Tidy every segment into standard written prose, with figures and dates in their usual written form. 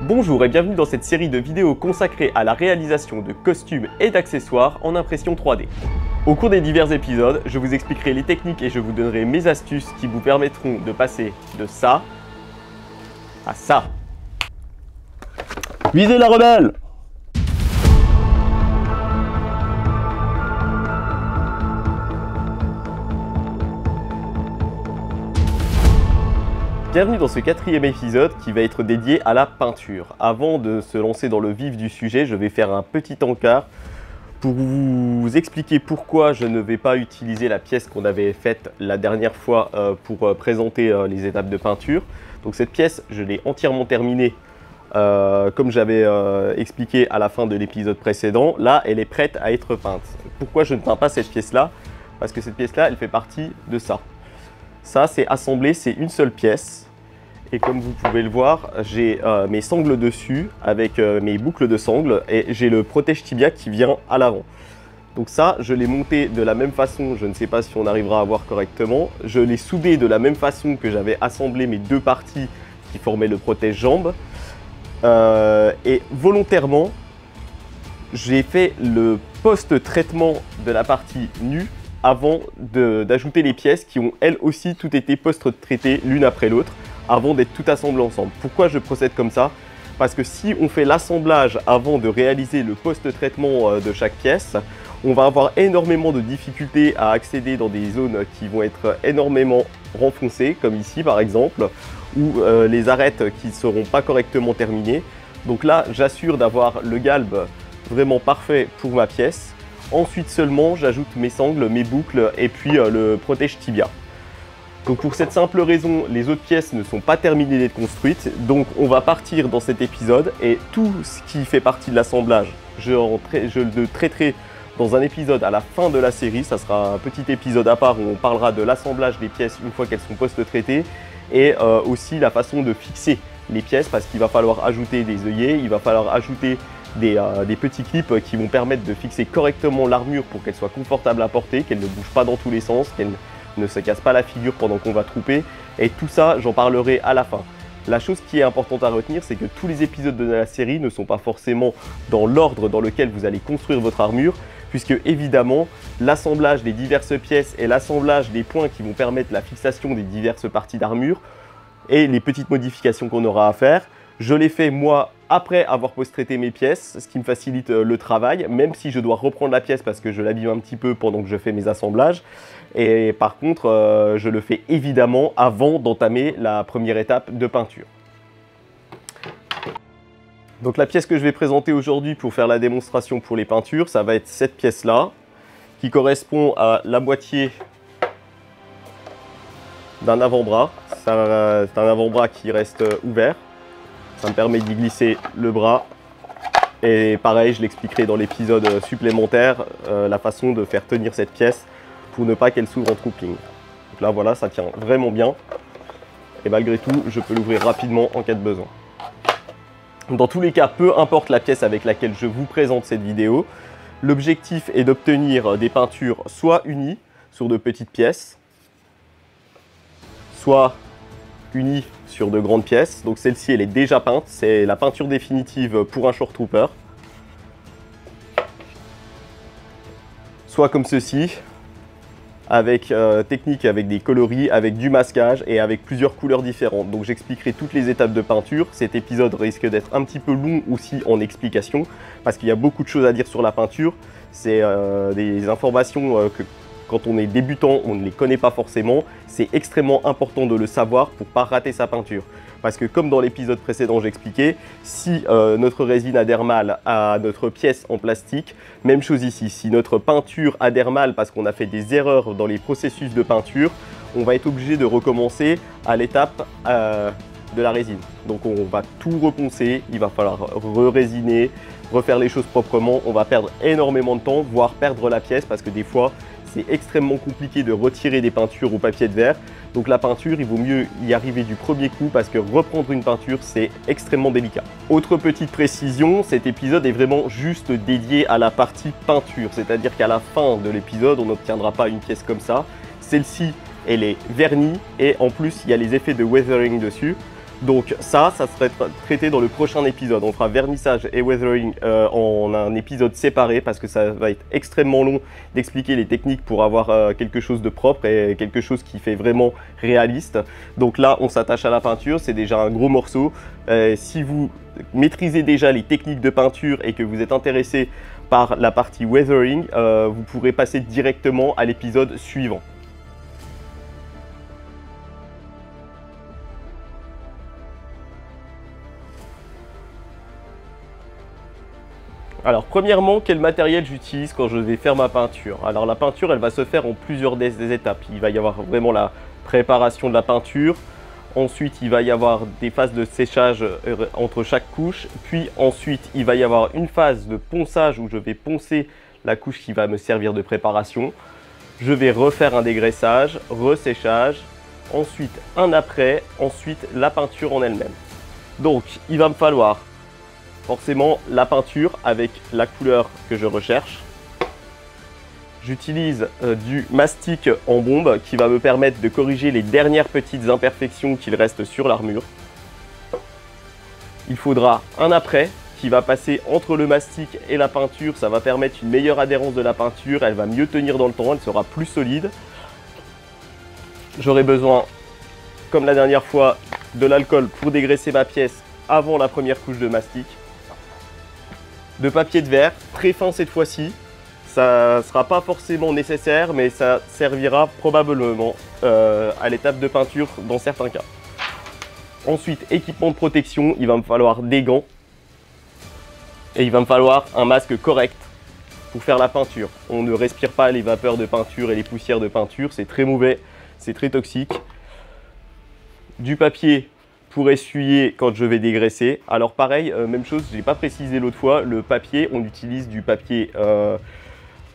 Bonjour et bienvenue dans cette série de vidéos consacrée à la réalisation de costumes et d'accessoires en impression 3D. Au cours des divers épisodes, je vous expliquerai les techniques et je vous donnerai mes astuces qui vous permettront de passer de ça à ça. Visez la rebelle! Bienvenue dans ce quatrième épisode qui va être dédié à la peinture. Avant de se lancer dans le vif du sujet, je vais faire un petit encart pour vous expliquer pourquoi je ne vais pas utiliser la pièce qu'on avait faite la dernière fois pour présenter les étapes de peinture. Donc cette pièce, je l'ai entièrement terminée comme j'avais expliqué à la fin de l'épisode précédent. Là, elle est prête à être peinte. Pourquoi je ne peins pas cette pièce-là? Parce que cette pièce-là, elle fait partie de ça. Ça, c'est assemblé, c'est une seule pièce. Et comme vous pouvez le voir, j'ai mes sangles dessus avec mes boucles de sangles et j'ai le protège tibia qui vient à l'avant. Donc ça, je l'ai monté de la même façon, je ne sais pas si on arrivera à voir correctement. Je l'ai soudé de la même façon que j'avais assemblé mes deux parties qui formaient le protège jambe. Et volontairement, j'ai fait le post-traitement de la partie nue avant d'ajouter les pièces qui ont elles aussi toutes été post-traitées l'une après l'autre avant d'être tout assemblées ensemble. Pourquoi je procède comme ça? Parce que si on fait l'assemblage avant de réaliser le post-traitement de chaque pièce, on va avoir énormément de difficultés à accéder dans des zones qui vont être énormément renfoncées, comme ici par exemple, ou les arêtes qui ne seront pas correctement terminées. Donc là, j'assure d'avoir le galbe vraiment parfait pour ma pièce. Ensuite seulement, j'ajoute mes sangles, mes boucles et puis le protège tibia. Donc pour cette simple raison, les autres pièces ne sont pas terminées d'être construites. Donc on va partir dans cet épisode et tout ce qui fait partie de l'assemblage, je le traiterai dans un épisode à la fin de la série. Ça sera un petit épisode à part où on parlera de l'assemblage des pièces une fois qu'elles sont post-traitées et aussi la façon de fixer les pièces parce qu'il va falloir ajouter des œillets, il va falloir ajouter des petits clips qui vont permettre de fixer correctement l'armure pour qu'elle soit confortable à porter, qu'elle ne bouge pas dans tous les sens, qu'elle ne se casse pas la figure pendant qu'on va trouper. Et tout ça, j'en parlerai à la fin. La chose qui est importante à retenir, c'est que tous les épisodes de la série ne sont pas forcément dans l'ordre dans lequel vous allez construire votre armure, puisque évidemment, l'assemblage des diverses pièces et l'assemblage des points qui vont permettre la fixation des diverses parties d'armure et les petites modifications qu'on aura à faire, je l'ai fait moi après avoir post-traité mes pièces, ce qui me facilite le travail, même si je dois reprendre la pièce parce que je l'abîme un petit peu pendant que je fais mes assemblages. Et par contre, je le fais évidemment avant d'entamer la première étape de peinture. Donc la pièce que je vais présenter aujourd'hui pour faire la démonstration pour les peintures, ça va être cette pièce-là, qui correspond à la moitié d'un avant-bras. C'est un avant-bras qui reste ouvert. Ça me permet d'y glisser le bras. Et pareil, je l'expliquerai dans l'épisode supplémentaire, la façon de faire tenir cette pièce pour ne pas qu'elle s'ouvre en troupling. Donc là, voilà, ça tient vraiment bien. Et malgré tout, je peux l'ouvrir rapidement en cas de besoin. Dans tous les cas, peu importe la pièce avec laquelle je vous présente cette vidéo, l'objectif est d'obtenir des peintures soit unies sur de petites pièces, soit unie sur de grandes pièces. Donc celle-ci, elle est déjà peinte. C'est la peinture définitive pour un Shore Trooper. Soit comme ceci, avec technique, avec des coloris, avec du masquage et avec plusieurs couleurs différentes. Donc j'expliquerai toutes les étapes de peinture. Cet épisode risque d'être un petit peu long aussi en explication, parce qu'il y a beaucoup de choses à dire sur la peinture. C'est des informations que quand on est débutant, on ne les connaît pas forcément. C'est extrêmement important de le savoir pour ne pas rater sa peinture. Parce que comme dans l'épisode précédent, j'expliquais, si notre résine adhère mal à notre pièce en plastique, même chose ici. Si notre peinture adhère mal parce qu'on a fait des erreurs dans les processus de peinture, on va être obligé de recommencer à l'étape de la résine. Donc on va tout reponcer, il va falloir re-résiner, refaire les choses proprement. On va perdre énormément de temps, voire perdre la pièce parce que des fois, c'est extrêmement compliqué de retirer des peintures au papier de verre. Donc la peinture, il vaut mieux y arriver du premier coup parce que reprendre une peinture, c'est extrêmement délicat. Autre petite précision, cet épisode est vraiment juste dédié à la partie peinture. C'est-à-dire qu'à la fin de l'épisode, on n'obtiendra pas une pièce comme ça. Celle-ci, elle est vernie et en plus, il y a les effets de weathering dessus. Donc ça serait traité dans le prochain épisode. On fera vernissage et weathering en un épisode séparé parce que ça va être extrêmement long d'expliquer les techniques pour avoir quelque chose de propre et quelque chose qui fait vraiment réaliste. Donc là, on s'attache à la peinture, c'est déjà un gros morceau. Si vous maîtrisez déjà les techniques de peinture et que vous êtes intéressé par la partie weathering, vous pourrez passer directement à l'épisode suivant. Alors premièrement, quel matériel j'utilise quand je vais faire ma peinture? Alors la peinture, elle va se faire en plusieurs des étapes. Il va y avoir vraiment la préparation de la peinture. Ensuite, il va y avoir des phases de séchage entre chaque couche. Puis ensuite, il va y avoir une phase de ponçage où je vais poncer la couche qui va me servir de préparation. Je vais refaire un dégraissage, reséchage. Ensuite, un après. Ensuite, la peinture en elle-même. Donc, il va me falloir forcément la peinture avec la couleur que je recherche. J'utilise du mastic en bombe qui va me permettre de corriger les dernières petites imperfections qu'il reste sur l'armure. Il faudra un après qui va passer entre le mastic et la peinture. Ça va permettre une meilleure adhérence de la peinture. Elle va mieux tenir dans le temps, elle sera plus solide. J'aurai besoin, comme la dernière fois, de l'alcool pour dégraisser ma pièce avant la première couche de mastic. De papier de verre, très fin cette fois-ci. Ça ne sera pas forcément nécessaire, mais ça servira probablement à l'étape de peinture dans certains cas. Ensuite, équipement de protection, il va me falloir des gants. Et il va me falloir un masque correct pour faire la peinture. On ne respire pas les vapeurs de peinture et les poussières de peinture, c'est très mauvais, c'est très toxique. Du papier pour essuyer quand je vais dégraisser. Alors pareil, même chose, je n'ai pas précisé l'autre fois, le papier, on utilise du papier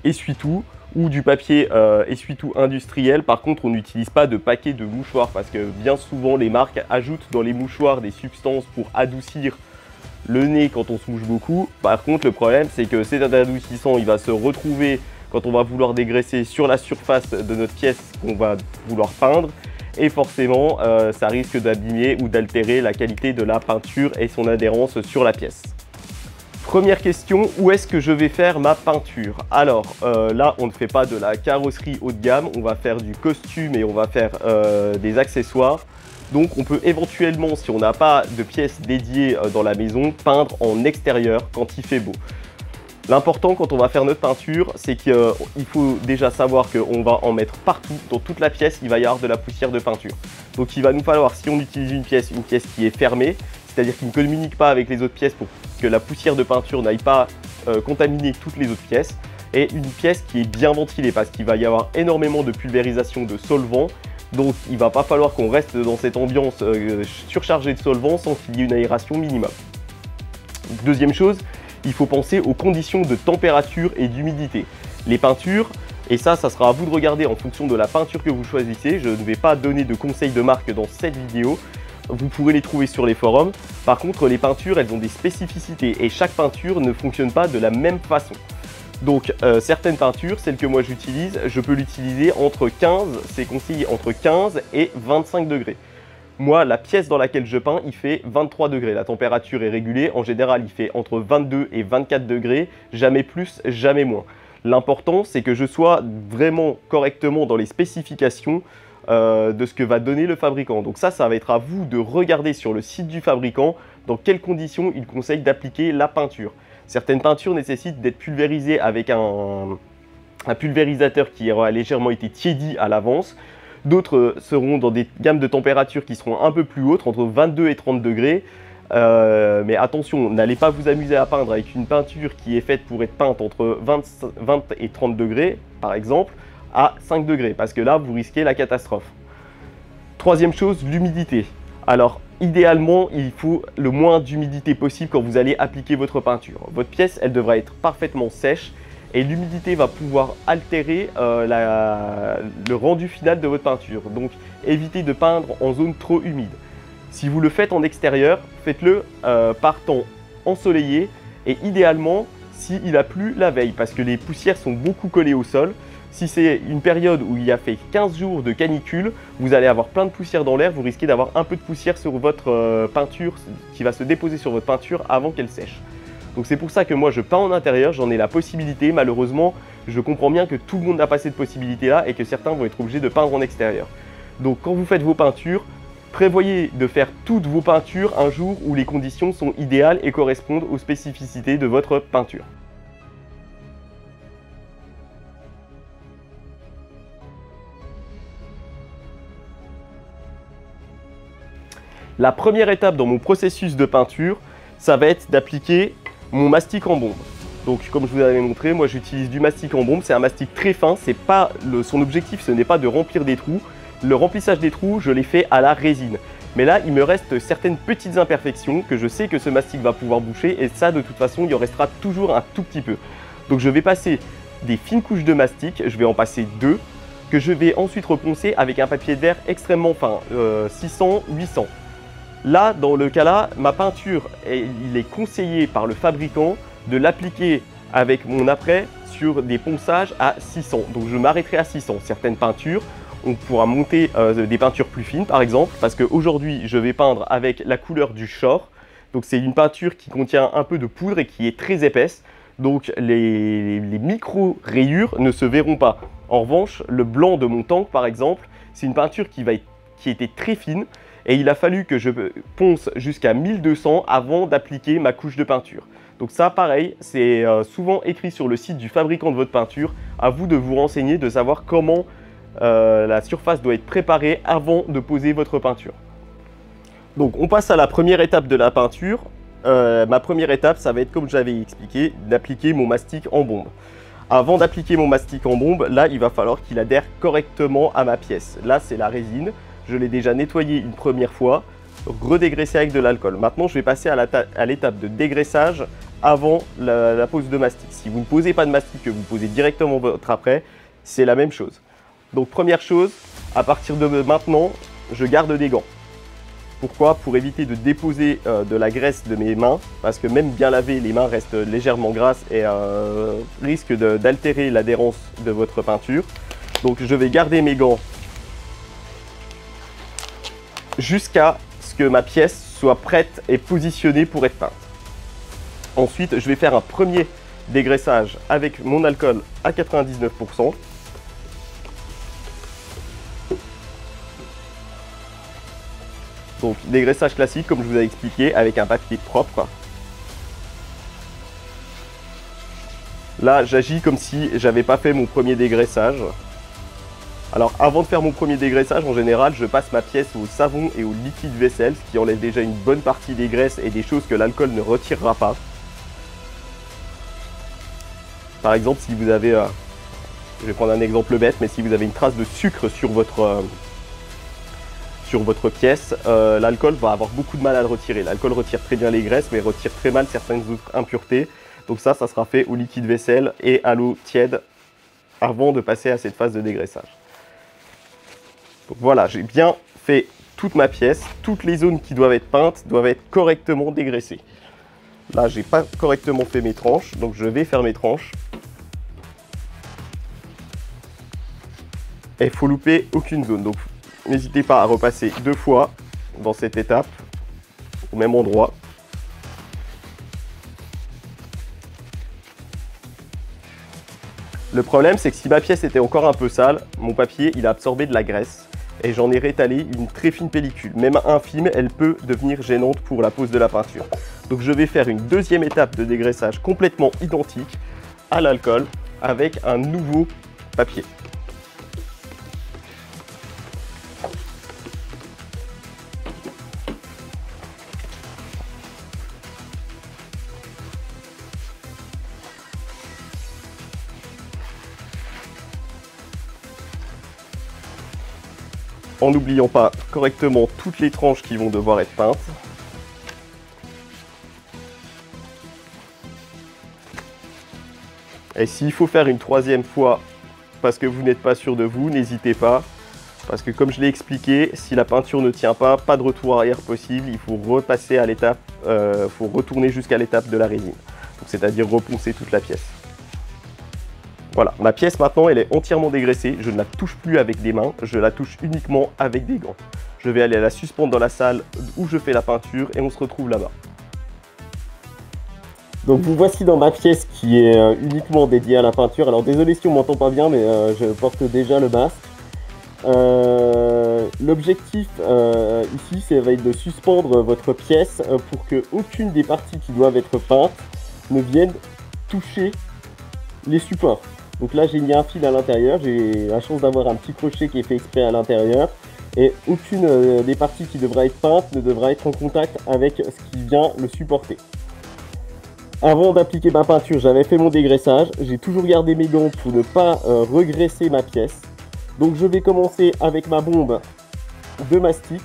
essuie-tout ou du papier essuie-tout industriel. Par contre, on n'utilise pas de paquet de mouchoirs parce que bien souvent les marques ajoutent dans les mouchoirs des substances pour adoucir le nez quand on se mouche beaucoup. Par contre, le problème, c'est que cet adoucissant, il va se retrouver quand on va vouloir dégraisser sur la surface de notre pièce qu'on va vouloir peindre. Et forcément, ça risque d'abîmer ou d'altérer la qualité de la peinture et son adhérence sur la pièce. Première question, où est-ce que je vais faire ma peinture? Alors là, on ne fait pas de la carrosserie haut de gamme, on va faire du costume et on va faire des accessoires. Donc on peut éventuellement, si on n'a pas de pièces dédiées dans la maison, peindre en extérieur quand il fait beau. L'important quand on va faire notre peinture, c'est qu'il faut déjà savoir qu'on va en mettre partout, dans toute la pièce, il va y avoir de la poussière de peinture. Donc il va nous falloir, si on utilise une pièce qui est fermée, c'est-à-dire qui ne communique pas avec les autres pièces pour que la poussière de peinture n'aille pas contaminer toutes les autres pièces, et une pièce qui est bien ventilée parce qu'il va y avoir énormément de pulvérisation de solvant. Donc il ne va pas falloir qu'on reste dans cette ambiance surchargée de solvant sans qu'il y ait une aération minimum. Deuxième chose, il faut penser aux conditions de température et d'humidité. Les peintures, et ça sera à vous de regarder en fonction de la peinture que vous choisissez. Je ne vais pas donner de conseils de marque dans cette vidéo. Vous pourrez les trouver sur les forums. Par contre, les peintures, elles ont des spécificités et chaque peinture ne fonctionne pas de la même façon. Donc certaines peintures, celles que moi j'utilise, je peux l'utiliser entre 15, c'est conseillé entre 15 et 25 degrés. Moi, la pièce dans laquelle je peins, il fait 23 degrés. La température est régulée. En général, il fait entre 22 et 24 degrés. Jamais plus, jamais moins. L'important, c'est que je sois vraiment correctement dans les spécifications de ce que va donner le fabricant. Donc ça va être à vous de regarder sur le site du fabricant dans quelles conditions il conseille d'appliquer la peinture. Certaines peintures nécessitent d'être pulvérisées avec un pulvérisateur qui aura légèrement été tiédi à l'avance. D'autres seront dans des gammes de températures qui seront un peu plus hautes, entre 22 et 30 degrés. Mais attention, n'allez pas vous amuser à peindre avec une peinture qui est faite pour être peinte entre 20 et 30 degrés, par exemple, à 5 degrés, parce que là, vous risquez la catastrophe. Troisième chose, l'humidité. Alors, idéalement, il faut le moins d'humidité possible quand vous allez appliquer votre peinture. Votre pièce, elle devra être parfaitement sèche. Et l'humidité va pouvoir altérer le rendu final de votre peinture. Donc évitez de peindre en zone trop humide. Si vous le faites en extérieur, faites-le par temps ensoleillé et idéalement s'il a plu la veille parce que les poussières sont beaucoup collées au sol. Si c'est une période où il y a fait 15 jours de canicule, vous allez avoir plein de poussière dans l'air, vous risquez d'avoir un peu de poussière sur votre peinture qui va se déposer sur votre peinture avant qu'elle sèche. Donc c'est pour ça que moi je peins en intérieur, j'en ai la possibilité. Malheureusement, je comprends bien que tout le monde n'a pas cette possibilité-là et que certains vont être obligés de peindre en extérieur. Donc quand vous faites vos peintures, prévoyez de faire toutes vos peintures un jour où les conditions sont idéales et correspondent aux spécificités de votre peinture. La première étape dans mon processus de peinture, ça va être d'appliquer mon mastic en bombe. Donc comme je vous avais montré, moi j'utilise du mastic en bombe, c'est un mastic très fin, son objectif ce n'est pas de remplir des trous. Le remplissage des trous, je l'ai fait à la résine. Mais là, il me reste certaines petites imperfections que je sais que ce mastic va pouvoir boucher et ça de toute façon, il en restera toujours un tout petit peu. Donc je vais passer des fines couches de mastic, je vais en passer 2, que je vais ensuite reponcer avec un papier de verre extrêmement fin, 600-800. Là, dans le cas là, ma peinture, il est conseillé par le fabricant de l'appliquer avec mon apprêt sur des ponçages à 600. Donc je m'arrêterai à 600. Certaines peintures, on pourra monter des peintures plus fines par exemple, parce qu'aujourd'hui je vais peindre avec la couleur du Shore. Donc c'est une peinture qui contient un peu de poudre et qui est très épaisse. Donc les micro-rayures ne se verront pas. En revanche, le blanc de mon tank par exemple, c'est une peinture qui était très fine. Et il a fallu que je ponce jusqu'à 1200 avant d'appliquer ma couche de peinture. Donc ça, pareil, c'est souvent écrit sur le site du fabricant de votre peinture. À vous de vous renseigner, de savoir comment la surface doit être préparée avant de poser votre peinture. Donc on passe à la première étape de la peinture. Ma première étape, ça va être, comme j'avais expliqué, d'appliquer mon mastic en bombe. Avant d'appliquer mon mastic en bombe, là, il va falloir qu'il adhère correctement à ma pièce. Là, c'est la résine. Je l'ai déjà nettoyé une première fois, redégraissé avec de l'alcool. Maintenant, je vais passer à l'étape de dégraissage avant la pose de mastic. Si vous ne posez pas de mastic, que vous posez directement votre apprêt, c'est la même chose. Donc, première chose, à partir de maintenant, je garde des gants. Pourquoi? Pour éviter de déposer de la graisse de mes mains, parce que même bien lavées, les mains restent légèrement grasses et risquent d'altérer l'adhérence de votre peinture. Donc, je vais garder mes gants jusqu'à ce que ma pièce soit prête et positionnée pour être peinte. Ensuite, je vais faire un premier dégraissage avec mon alcool à 99%. Donc, dégraissage classique, comme je vous ai expliqué, avec un papier propre. Là, j'agis comme si j'avais pas fait mon premier dégraissage. Alors avant de faire mon premier dégraissage, en général, je passe ma pièce au savon et au liquide vaisselle, ce qui enlève déjà une bonne partie des graisses et des choses que l'alcool ne retirera pas. Par exemple, si vous avez, je vais prendre un exemple bête, mais si vous avez une trace de sucre sur votre pièce, l'alcool va avoir beaucoup de mal à le retirer. L'alcool retire très bien les graisses, mais retire très mal certaines autres impuretés. Donc ça sera fait au liquide vaisselle et à l'eau tiède avant de passer à cette phase de dégraissage. Donc voilà, j'ai bien fait toute ma pièce. Toutes les zones qui doivent être peintes doivent être correctement dégraissées. Là, j'ai pas correctement fait mes tranches, donc je vais faire mes tranches. Et il faut louper aucune zone. Donc n'hésitez pas à repasser 2 fois dans cette étape, au même endroit. Le problème, c'est que si ma pièce était encore un peu sale, mon papier, il a absorbé de la graisse. Et j'en ai rétalé une très fine pellicule. Même infime, elle peut devenir gênante pour la pose de la peinture. Donc je vais faire une deuxième étape de dégraissage complètement identique à l'alcool avec un nouveau papier. En n'oubliant pas correctement toutes les tranches qui vont devoir être peintes. Et s'il faut faire une troisième fois parce que vous n'êtes pas sûr de vous, n'hésitez pas. Parce que comme je l'ai expliqué, si la peinture ne tient pas, pas de retour arrière possible, il faut repasser à l'étape, faut retourner jusqu'à l'étape de la résine. C'est-à-dire reponcer toute la pièce. Voilà, ma pièce maintenant elle est entièrement dégraissée, je ne la touche plus avec des mains, je la touche uniquement avec des gants. Je vais aller la suspendre dans la salle où je fais la peinture et on se retrouve là-bas. Donc vous voici dans ma pièce qui est uniquement dédiée à la peinture. Alors désolé si on m'entend pas bien, mais je porte déjà le masque. L'objectif ici, ça va être de suspendre votre pièce pour que aucune des parties qui doivent être peintes ne vienne toucher les supports. Donc là j'ai mis un fil à l'intérieur, j'ai la chance d'avoir un petit crochet qui est fait exprès à l'intérieur. Et aucune des parties qui devra être peinte ne devra être en contact avec ce qui vient le supporter. Avant d'appliquer ma peinture, j'avais fait mon dégraissage. J'ai toujours gardé mes gants pour ne pas regraisser ma pièce. Donc je vais commencer avec ma bombe de mastic.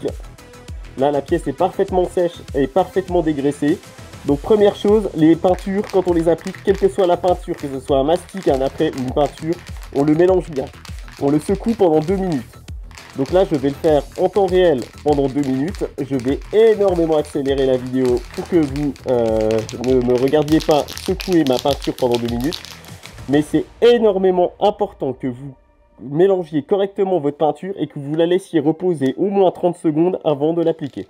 Là la pièce est parfaitement sèche et parfaitement dégraissée. Donc première chose, les peintures, quand on les applique, quelle que soit la peinture, que ce soit un mastic, un après ou une peinture, on le mélange bien. On le secoue pendant 2 minutes. Donc là, je vais le faire en temps réel pendant 2 minutes. Je vais énormément accélérer la vidéo pour que vous ne me regardiez pas secouer ma peinture pendant 2 minutes. Mais c'est énormément important que vous mélangiez correctement votre peinture et que vous la laissiez reposer au moins 30 secondes avant de l'appliquer.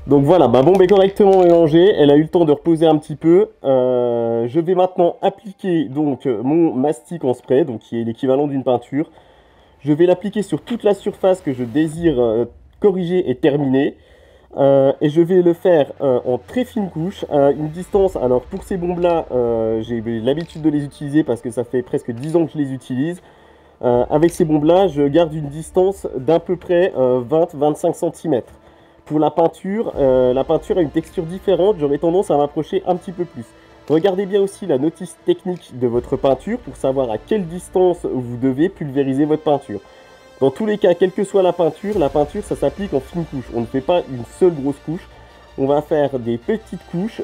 Donc voilà, ma bombe est correctement mélangée, elle a eu le temps de reposer un petit peu. Je vais maintenant appliquer donc mon mastic en spray, donc qui est l'équivalent d'une peinture. Je vais l'appliquer sur toute la surface que je désire corriger et terminer. Et je vais le faire en très fine couche, à une distance. Alors pour ces bombes là, j'ai l'habitude de les utiliser parce que ça fait presque 10 ans que je les utilise. Avec ces bombes là, je garde une distance d'à peu près 20-25 cm. Pour la peinture a une texture différente, j'aurais tendance à m'approcher un petit peu plus. Regardez bien aussi la notice technique de votre peinture pour savoir à quelle distance vous devez pulvériser votre peinture. Dans tous les cas, quelle que soit la peinture ça s'applique en fine couche. On ne fait pas une seule grosse couche, on va faire des petites couches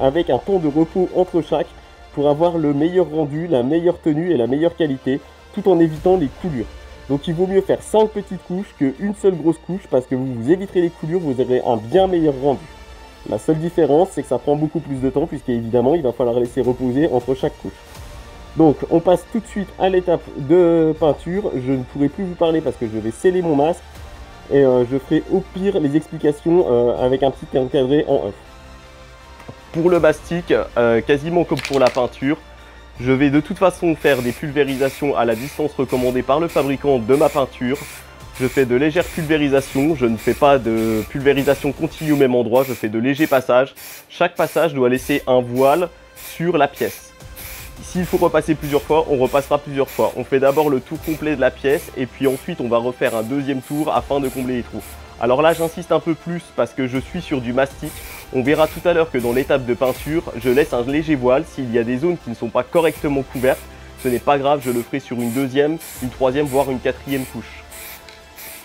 avec un temps de repos entre chaque pour avoir le meilleur rendu, la meilleure tenue et la meilleure qualité, tout en évitant les coulures. Donc il vaut mieux faire 5 petites couches qu'une seule grosse couche parce que vous éviterez les coulures, vous aurez un bien meilleur rendu. La seule différence, c'est que ça prend beaucoup plus de temps puisqu'évidemment, il va falloir laisser reposer entre chaque couche. Donc on passe tout de suite à l'étape de peinture. Je ne pourrai plus vous parler parce que je vais sceller mon masque et je ferai au pire les explications avec un petit encadré en off. Pour le mastic, quasiment comme pour la peinture, je vais de toute façon faire des pulvérisations à la distance recommandée par le fabricant de ma peinture. Je fais de légères pulvérisations, je ne fais pas de pulvérisation continue au même endroit, je fais de légers passages. Chaque passage doit laisser un voile sur la pièce. S'il faut repasser plusieurs fois, on repassera plusieurs fois. On fait d'abord le tour complet de la pièce et puis ensuite on va refaire un deuxième tour afin de combler les trous. Alors là j'insiste un peu plus parce que je suis sur du mastic. On verra tout à l'heure que dans l'étape de peinture, je laisse un léger voile. S'il y a des zones qui ne sont pas correctement couvertes, ce n'est pas grave, je le ferai sur une deuxième, une troisième, voire une quatrième couche.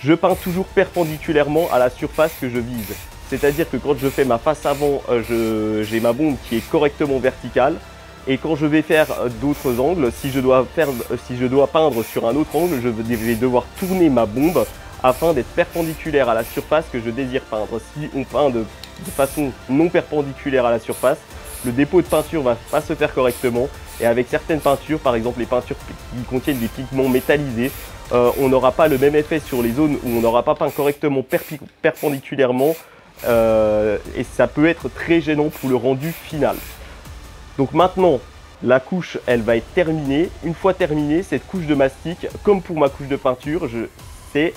Je peins toujours perpendiculairement à la surface que je vise. C'est-à-dire que quand je fais ma face avant, j'ai ma bombe qui est correctement verticale. Et quand je vais faire d'autres angles, si je dois peindre sur un autre angle, je vais devoir tourner ma bombe afin d'être perpendiculaire à la surface que je désire peindre. Si on peint de façon non perpendiculaire à la surface, le dépôt de peinture va pas se faire correctement. Et avec certaines peintures, par exemple les peintures qui contiennent des pigments métallisés, on n'aura pas le même effet sur les zones où on n'aura pas peint correctement perpendiculairement. Et ça peut être très gênant pour le rendu final. Donc maintenant, la couche, elle va être terminée. Une fois terminée, cette couche de mastic, comme pour ma couche de peinture, c'est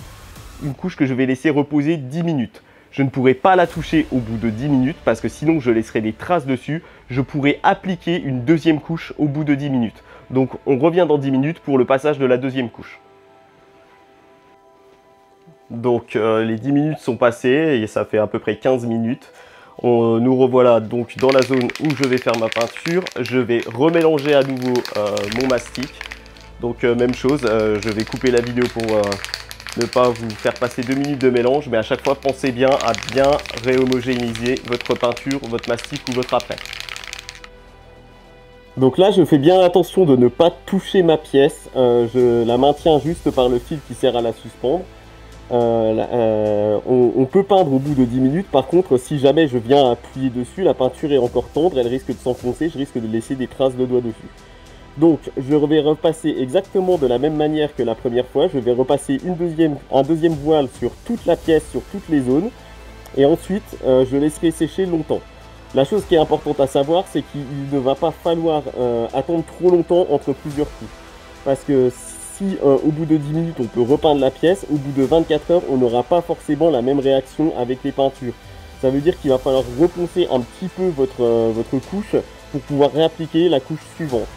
une couche que je vais laisser reposer 10 minutes. Je ne pourrai pas la toucher au bout de 10 minutes parce que sinon je laisserai des traces dessus. Je pourrai appliquer une deuxième couche au bout de 10 minutes. Donc on revient dans 10 minutes pour le passage de la deuxième couche. Donc les 10 minutes sont passées et ça fait à peu près 15 minutes. Nous revoilà donc dans la zone où je vais faire ma peinture. Je vais remélanger à nouveau mon mastic. Donc même chose, je vais couper la vidéo pour ne pas vous faire passer 2 minutes de mélange. Mais à chaque fois, pensez bien à bien réhomogénéiser votre peinture, votre mastic ou votre après. Donc là, je fais bien attention de ne pas toucher ma pièce. Je la maintiens juste par le fil qui sert à la suspendre. on peut peindre au bout de 10 minutes. Par contre, si jamais je viens appuyer dessus, la peinture est encore tendre, elle risque de s'enfoncer, je risque de laisser des traces de doigts dessus. Donc, je vais repasser exactement de la même manière que la première fois. Je vais repasser un deuxième voile sur toute la pièce, sur toutes les zones. Et ensuite, je laisserai sécher longtemps. La chose qui est importante à savoir, c'est qu'il ne va pas falloir attendre trop longtemps entre plusieurs couches. Parce que si au bout de 10 minutes, on peut repeindre la pièce, au bout de 24 heures, on n'aura pas forcément la même réaction avec les peintures. Ça veut dire qu'il va falloir reponcer un petit peu votre couche pour pouvoir réappliquer la couche suivante.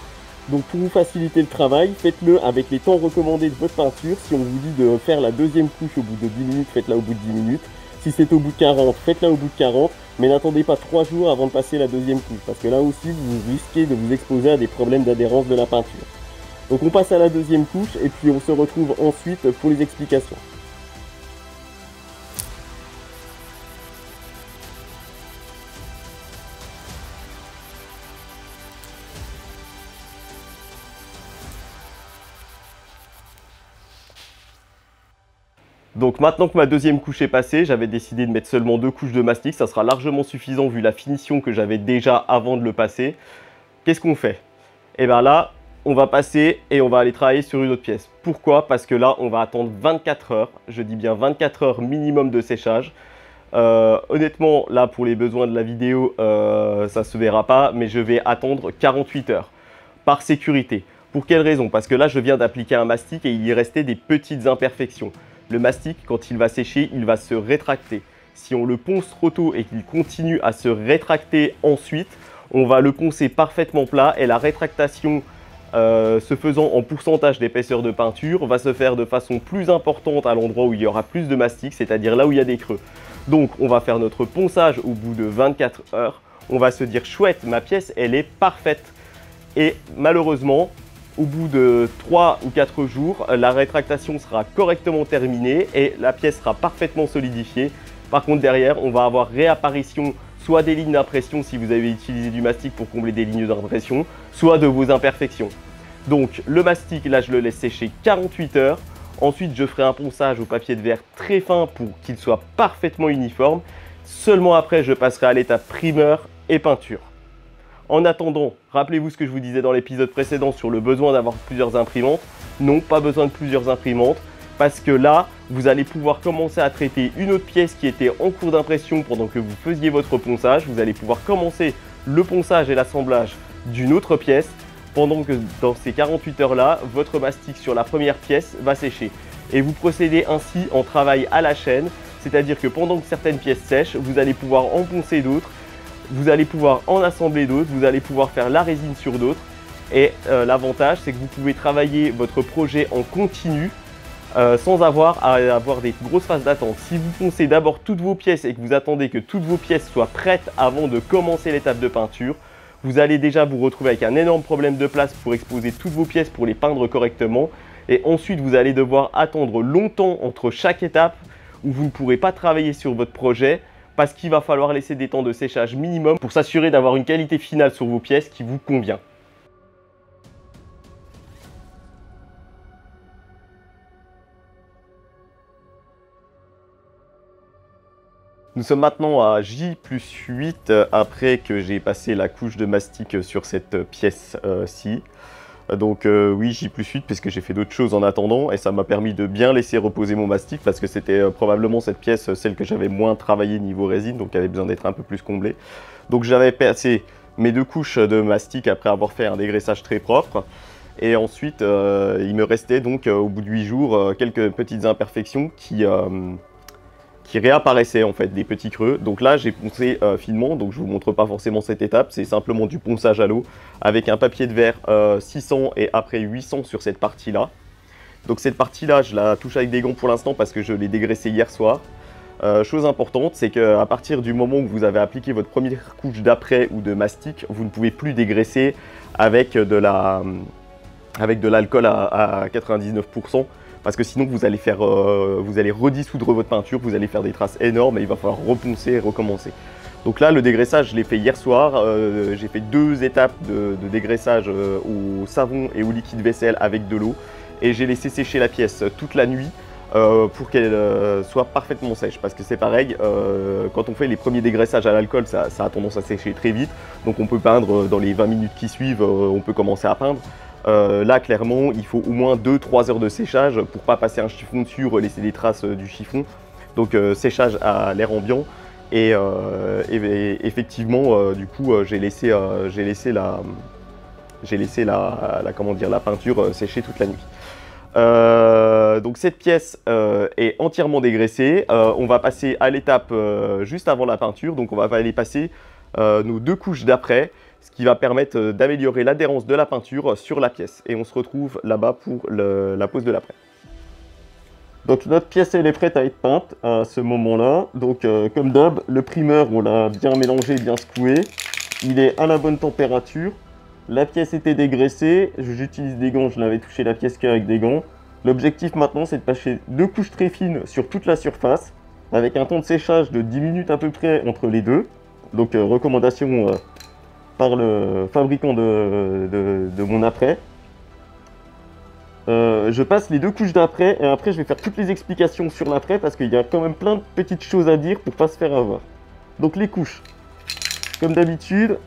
Donc pour vous faciliter le travail, faites-le avec les temps recommandés de votre peinture. Si on vous dit de faire la deuxième couche au bout de 10 minutes, faites-la au bout de 10 minutes. Si c'est au bout de 40, faites-la au bout de 40. Mais n'attendez pas 3 jours avant de passer la deuxième couche. Parce que là aussi, vous risquez de vous exposer à des problèmes d'adhérence de la peinture. Donc on passe à la deuxième couche et puis on se retrouve ensuite pour les explications. Donc maintenant que ma deuxième couche est passée, j'avais décidé de mettre seulement 2 couches de mastic. Ça sera largement suffisant vu la finition que j'avais déjà avant de le passer. Qu'est-ce qu'on fait? Et bien là, on va passer et on va aller travailler sur une autre pièce. Pourquoi? Parce que là, on va attendre 24 heures. Je dis bien 24 heures minimum de séchage. Honnêtement, là, pour les besoins de la vidéo, ça ne se verra pas. Mais je vais attendre 48 heures par sécurité. Pour quelle raison? Parce que là, je viens d'appliquer un mastic et il y restait des petites imperfections. Le mastic, quand il va sécher, il va se rétracter. Si on le ponce trop tôt et qu'il continue à se rétracter ensuite, on va le poncer parfaitement plat et la rétractation se faisant en pourcentage d'épaisseur de peinture va se faire de façon plus importante à l'endroit où il y aura plus de mastic, c'est-à-dire là où il y a des creux. Donc on va faire notre ponçage au bout de 24 heures. On va se dire chouette, ma pièce elle est parfaite. Et malheureusement, au bout de 3 ou 4 jours, la rétractation sera correctement terminée et la pièce sera parfaitement solidifiée. Par contre, derrière, on va avoir réapparition soit des lignes d'impression si vous avez utilisé du mastic pour combler des lignes d'impression, soit de vos imperfections. Donc, le mastic, là, je le laisse sécher 48 heures. Ensuite, je ferai un ponçage au papier de verre très fin pour qu'il soit parfaitement uniforme. Seulement après, je passerai à l'étape primeur et peinture. En attendant, rappelez-vous ce que je vous disais dans l'épisode précédent sur le besoin d'avoir plusieurs imprimantes. Non, pas besoin de plusieurs imprimantes parce que là, vous allez pouvoir commencer à traiter une autre pièce qui était en cours d'impression pendant que vous faisiez votre ponçage. Vous allez pouvoir commencer le ponçage et l'assemblage d'une autre pièce pendant que dans ces 48 heures-là, votre mastic sur la première pièce va sécher. Et vous procédez ainsi en travail à la chaîne, c'est-à-dire que pendant que certaines pièces sèchent, vous allez pouvoir en poncer d'autres. Vous allez pouvoir en assembler d'autres, vous allez pouvoir faire la résine sur d'autres. Et l'avantage, c'est que vous pouvez travailler votre projet en continu sans avoir à avoir des grosses phases d'attente. Si vous poncez d'abord toutes vos pièces et que vous attendez que toutes vos pièces soient prêtes avant de commencer l'étape de peinture, vous allez déjà vous retrouver avec un énorme problème de place pour exposer toutes vos pièces pour les peindre correctement. Et ensuite, vous allez devoir attendre longtemps entre chaque étape où vous ne pourrez pas travailler sur votre projet parce qu'il va falloir laisser des temps de séchage minimum pour s'assurer d'avoir une qualité finale sur vos pièces qui vous convient. Nous sommes maintenant à J+8 après que j'ai passé la couche de mastic sur cette pièce-ci. Donc oui, J+8 parce que j'ai fait d'autres choses en attendant et ça m'a permis de bien laisser reposer mon mastic parce que c'était probablement cette pièce, celle que j'avais moins travaillé niveau résine, donc elle avait besoin d'être un peu plus comblée. Donc j'avais passé mes 2 couches de mastic après avoir fait un dégraissage très propre. Et ensuite, il me restait donc au bout de 8 jours quelques petites imperfections qui réapparaissaient en fait, des petits creux. Donc là, j'ai poncé finement, donc je vous montre pas forcément cette étape, c'est simplement du ponçage à l'eau avec un papier de verre 600 et après 800 sur cette partie-là. Donc cette partie-là, je la touche avec des gants pour l'instant parce que je l'ai dégraissé hier soir. Chose importante, c'est qu'à partir du moment où vous avez appliqué votre première couche d'après ou de mastic, vous ne pouvez plus dégraisser avec de l'alcool à 99%. Parce que sinon vous allez redissoudre votre peinture, vous allez faire des traces énormes et il va falloir reponcer et recommencer. Donc là, le dégraissage, je l'ai fait hier soir. J'ai fait 2 étapes de dégraissage au savon et au liquide vaisselle avec de l'eau. Et j'ai laissé sécher la pièce toute la nuit pour qu'elle soit parfaitement sèche. Parce que c'est pareil, quand on fait les premiers dégraissages à l'alcool, ça a tendance à sécher très vite. Donc on peut peindre dans les 20 minutes qui suivent, on peut commencer à peindre. Là, clairement, il faut au moins 2-3 heures de séchage pour pas passer un chiffon dessus, laisser des traces du chiffon. Donc séchage à l'air ambiant. Et effectivement, du coup, j'ai laissé la peinture sécher toute la nuit. Donc cette pièce est entièrement dégraissée. On va passer à l'étape juste avant la peinture. Donc on va aller passer nos 2 couches d'après, ce qui va permettre d'améliorer l'adhérence de la peinture sur la pièce. Et on se retrouve là-bas pour la pose de l'après. Donc notre pièce elle est prête à être peinte à ce moment-là. Donc comme d'hab, le primeur on l'a bien mélangé, bien secoué. Il est à la bonne température. La pièce était dégraissée. J'utilise des gants, je n'avais touché la pièce qu'avec des gants. L'objectif maintenant c'est de passer 2 couches très fines sur toute la surface, avec un temps de séchage de 10 minutes à peu près entre les deux. Donc recommandation par le fabricant de mon après. Je passe les 2 couches d'après et après je vais faire toutes les explications sur l'après parce qu'il y a quand même plein de petites choses à dire pour pas se faire avoir. Donc les couches, comme d'habitude,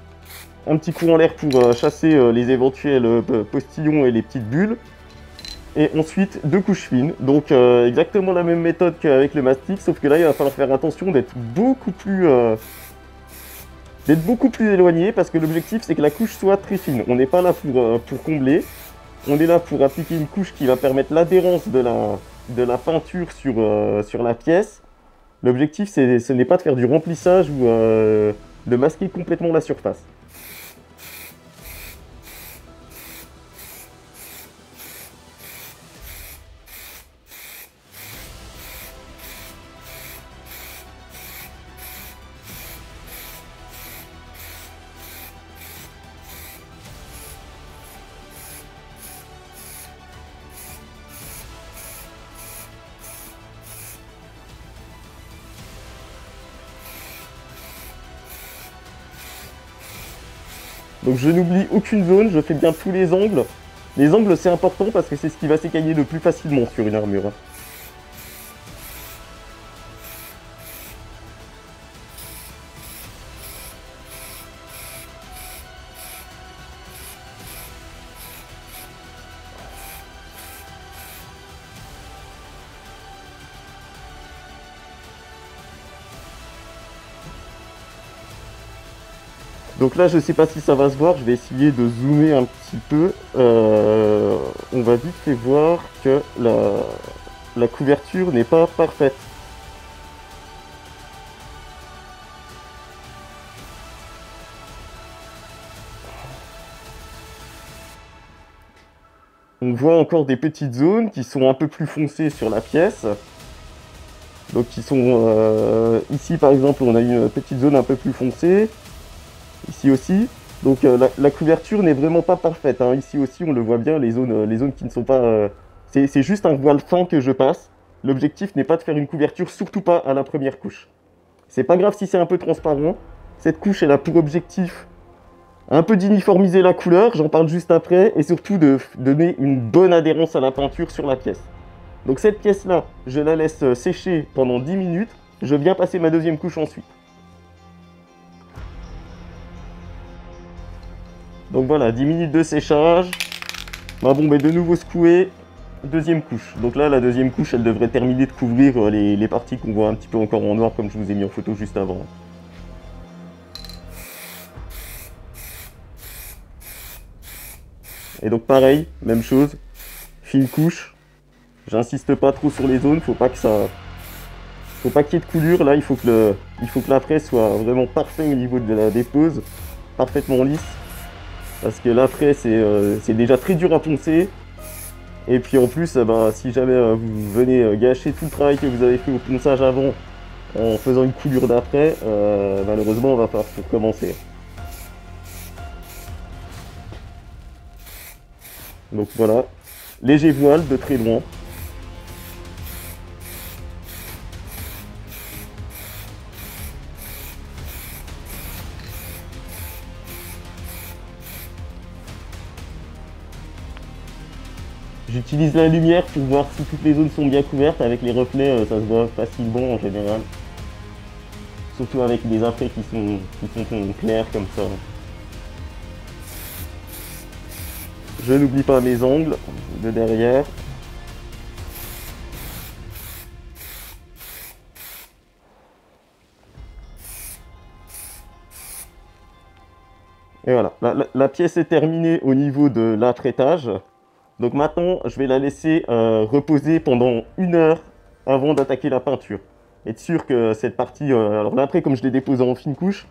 un petit coup en l'air pour chasser les éventuels postillons et les petites bulles. Et ensuite 2 couches fines, donc exactement la même méthode qu'avec le mastic, sauf que là il va falloir faire attention d'être beaucoup plus éloigné parce que l'objectif c'est que la couche soit très fine. On n'est pas là pour combler. On est là pour appliquer une couche qui va permettre l'adhérence de la peinture sur la pièce. L'objectif, ce n'est pas de faire du remplissage ou de masquer complètement la surface. Donc je n'oublie aucune zone, je fais bien tous les angles. Les angles c'est important parce que c'est ce qui va s'écailler le plus facilement sur une armure. Donc là, je ne sais pas si ça va se voir, je vais essayer de zoomer un petit peu. On va vite fait voir que la couverture n'est pas parfaite. On voit encore des petites zones qui sont un peu plus foncées sur la pièce. Donc qui sont ici par exemple, on a une petite zone un peu plus foncée. Ici aussi, donc la couverture n'est vraiment pas parfaite, hein. Ici aussi on le voit bien, les zones qui ne sont pas... c'est juste un voile fin que je passe. L'objectif n'est pas de faire une couverture, surtout pas à la première couche. C'est pas grave si c'est un peu transparent. Cette couche elle a pour objectif un peu d'uniformiser la couleur, j'en parle juste après, et surtout de donner une bonne adhérence à la peinture sur la pièce. Donc cette pièce là, je la laisse sécher pendant 10 minutes, je viens passer ma deuxième couche ensuite. Donc voilà, 10 minutes de séchage. Ma bombe est de nouveau secouée. Deuxième couche. Donc là, la deuxième couche, elle devrait terminer de couvrir les parties qu'on voit un petit peu encore en noir, comme je vous ai mis en photo juste avant. Et donc pareil, même chose. Fine couche. J'insiste pas trop sur les zones, faut pas qu'il y ait de coulure. Là, il faut que l'après soit vraiment parfait au niveau de la dépose. Parfaitement lisse. Parce que l'après c'est déjà très dur à poncer. Et puis en plus, si jamais vous venez gâcher tout le travail que vous avez fait au ponçage avant en faisant une coulure d'après, malheureusement on va falloir recommencer. Donc voilà, léger voile de très loin. J'utilise la lumière pour voir si toutes les zones sont bien couvertes. Avec les reflets, ça se voit facilement en général. Surtout avec des apprêts qui sont clairs comme ça. Je n'oublie pas mes angles de derrière. Et voilà, la pièce est terminée au niveau de l'apprêtage. Donc maintenant, je vais la laisser reposer pendant 1 heure avant d'attaquer la peinture. Être sûr que cette partie... alors là, après, comme je l'ai déposé en fine couche,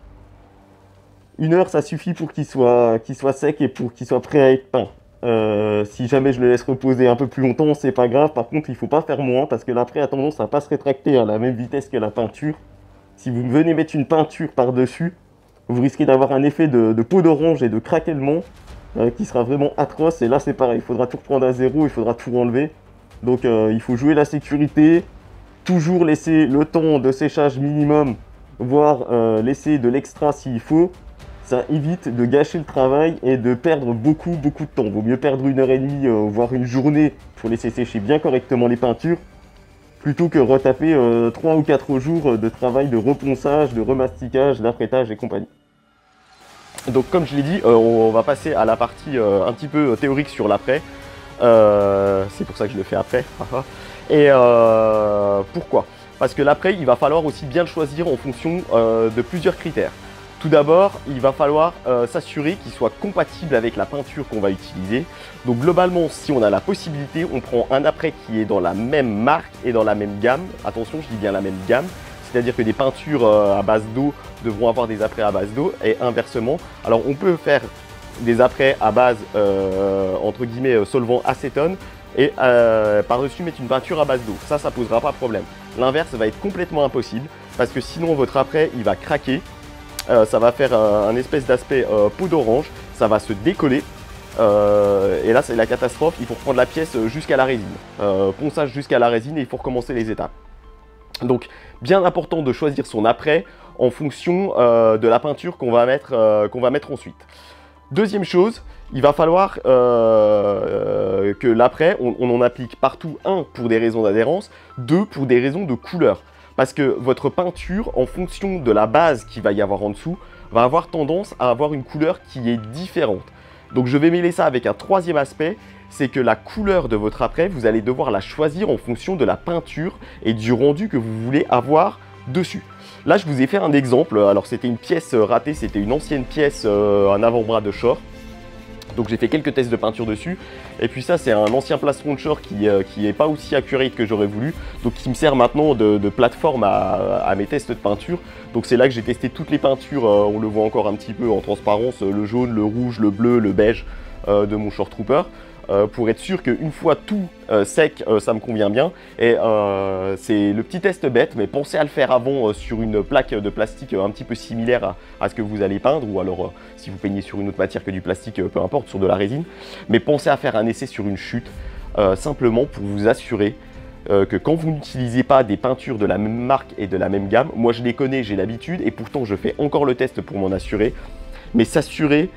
1 heure, ça suffit pour qu'il soit sec et pour qu'il soit prêt à être peint. Si jamais je le laisse reposer un peu plus longtemps, c'est pas grave. Par contre, il ne faut pas faire moins parce que l'après a tendance à pas se rétracter à la même vitesse que la peinture. Si vous venez mettre une peinture par-dessus, vous risquez d'avoir un effet de peau d'orange et de craquellement qui sera vraiment atroce. Et là, c'est pareil, il faudra tout reprendre à zéro, il faudra tout enlever. Donc, il faut jouer la sécurité, toujours laisser le temps de séchage minimum, voire laisser de l'extra s'il faut. Ça évite de gâcher le travail et de perdre beaucoup de temps. Vaut mieux perdre 1h30, voire une journée pour laisser sécher bien correctement les peintures, plutôt que retaper 3 ou 4 jours de travail de reponçage, de remasticage, d'apprêtage et compagnie. Donc comme je l'ai dit, on va passer à la partie un petit peu théorique sur l'après. C'est pour ça que je le fais après. Et pourquoi? Parce que l'après, il va falloir aussi bien le choisir en fonction de plusieurs critères. Tout d'abord, il va falloir s'assurer qu'il soit compatible avec la peinture qu'on va utiliser. Donc globalement, si on a la possibilité, on prend un apprêt qui est dans la même marque et dans la même gamme. Attention, je dis bien la même gamme. C'est-à-dire que des peintures à base d'eau devront avoir des apprêts à base d'eau et inversement. Alors on peut faire des apprêts à base, entre guillemets, solvant acétone et par-dessus mettre une peinture à base d'eau. Ça posera pas de problème. L'inverse va être complètement impossible parce que sinon votre apprêt, il va craquer. Ça va faire un espèce d'aspect peau d'orange, ça va se décoller et là c'est la catastrophe. Il faut reprendre la pièce jusqu'à la résine, ponçage jusqu'à la résine et il faut recommencer les étapes. Donc bien important de choisir son apprêt en fonction de la peinture qu'on va mettre ensuite. Deuxième chose, il va falloir que l'après on en applique partout, 1 pour des raisons d'adhérence, 2 pour des raisons de couleur. Parce que votre peinture, en fonction de la base qu'il va y avoir en dessous, va avoir tendance à avoir une couleur qui est différente. Donc je vais mêler ça avec un troisième aspect, c'est que la couleur de votre apprêt, vous allez devoir la choisir en fonction de la peinture et du rendu que vous voulez avoir dessus. Là, je vous ai fait un exemple. Alors c'était une pièce ratée, c'était une ancienne pièce, un avant-bras de short. Donc j'ai fait quelques tests de peinture dessus. Et puis ça, c'est un ancien plastron de short qui n'est pas aussi accurate que j'aurais voulu. Donc qui me sert maintenant de plateforme à mes tests de peinture. Donc c'est là que j'ai testé toutes les peintures. On le voit encore un petit peu en transparence. Le jaune, le rouge, le bleu, le beige de mon Short Trooper. Pour être sûr qu'une fois tout sec, ça me convient bien. Et c'est le petit test bête, mais pensez à le faire avant sur une plaque de plastique un petit peu similaire à ce que vous allez peindre, ou alors si vous peignez sur une autre matière que du plastique, peu importe, sur de la résine. Mais pensez à faire un essai sur une chute, simplement pour vous assurer que quand vous n'utilisez pas des peintures de la même marque et de la même gamme, moi je les connais, j'ai l'habitude, et pourtant je fais encore le test pour m'en assurer, mais s'assurer